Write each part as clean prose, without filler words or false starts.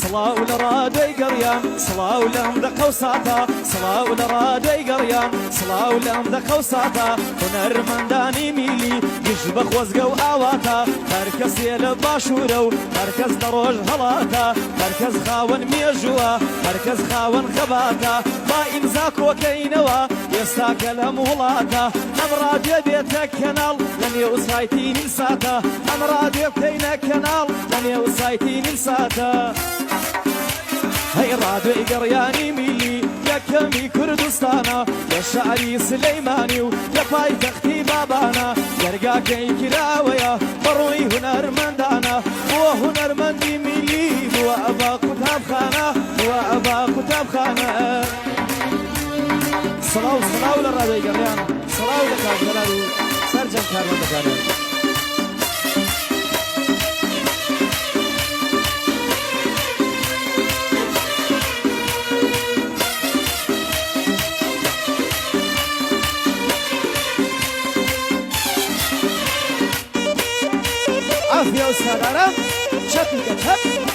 صلاو لرادي قريان صلاو لهم ذا وساتا صلاو لرادي قريان صلاو لهم ذا وساتا هنر من داني ميلي يشبخ وزقو آواتا هركز يل باشورو هركز دروج هلاتا هركز خاون ميجوا هركز خاون خباتا با إمزاك وكينوا يستاك الهمولاتا أمراد يبيتك كنال لن يوصايتي نساتا أمراد يبتينك كنال لن يوصايتي نساتا هاي رادو قرياني ميلي يا كمي كردستانا يا شعري سليماني يا باي تختي بابانا يرقا كي كراويا بروي هنر مندانا هو هنر مندي ميلي هو أبا كتاب خانة هو أبا كتاب خانة صلاو لرادو قريان صلاو لكاك جلالي سرجم كارمان بكارمان عافية أستاذ عرب شكل كتب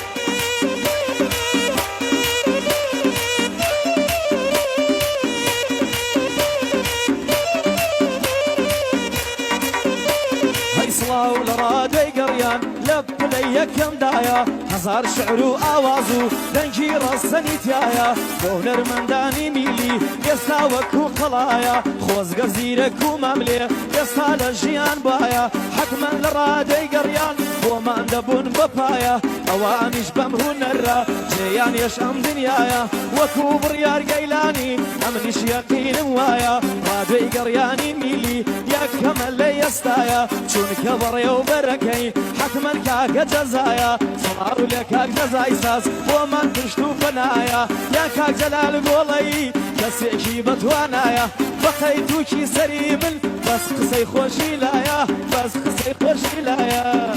هاي صلاو لرادي قريان لب لي كم دايا هزار شعر وآوازو دنجي رسني تيايا بونر من داني ميلي يستاوك وقلايا خوز قزيرك ومملي يستا لجيان بايا حكما لرادي قريان وما اندبون ببايا اوانيش بمهون الرا جيان يشأم دنيايا وكوبر يار قيلاني امنيش يقين وايا رادي قرياني ميلي يا كمل لي يستايا شون كبر وبركي حكما كاك جزايا صلارو لكاك جزاي ساس ومن تشتو فنايا يا كاك جلال قولي كسيكي بتوانايا بقيتوكي سريمل بس قصي خوشي لايا بس قصي خوشي لايا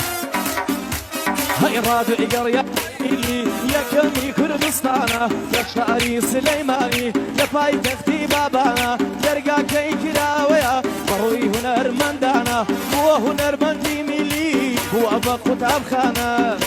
هاي رادو قريا يا كمي كردستانا يا شعري سليماني يا باي تختي بابانا يرقا كي كراويا بروي هنر مندانا هو هنر مندي ميلي هو أبا كتاب خانة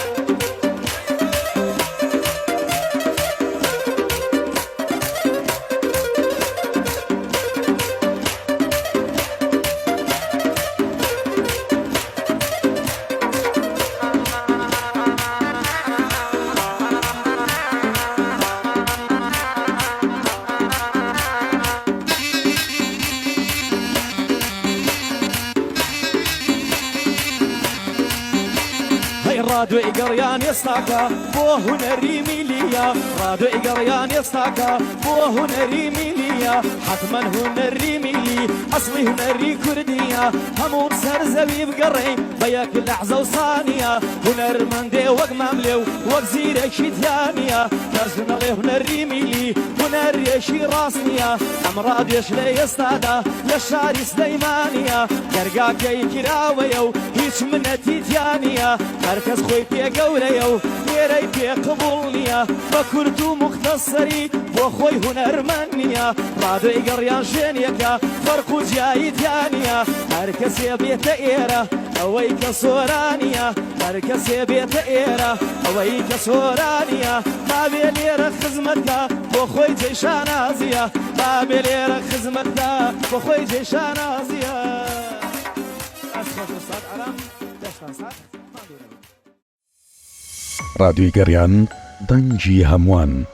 رادو قريان يستاكا بو هنري ميليا رادو قريان يستاكا بو هنري ميليا حتما هنري ميلي اصلي هنري كردية همون سرزوي بقري بياك لحظة وصانية هنر مندي وق مملو وق زيرك شتيانية كازنا لي هنري ميلي هنر يشي راسنية امراض يشلي يستادا لشاري سليمانية قرقا كي كراويو هيش منتي تيانية مركز خوي بي قوليو يري بي قبولنيا بكردو مختصري بو خوي هنرمانيا رادو قريان جينيكا فرقو جاي تيانيا مركز يبيت ايرا اويك سورانيا مركز يبيت ايرا اويك سورانيا ما بيلير خزمتك بو خوي جيشان ازيا ما بيلير خزمتك بو خوي جيشان ازيا اسخش استاذ عرم دشتان راديو قريان دنجي هموان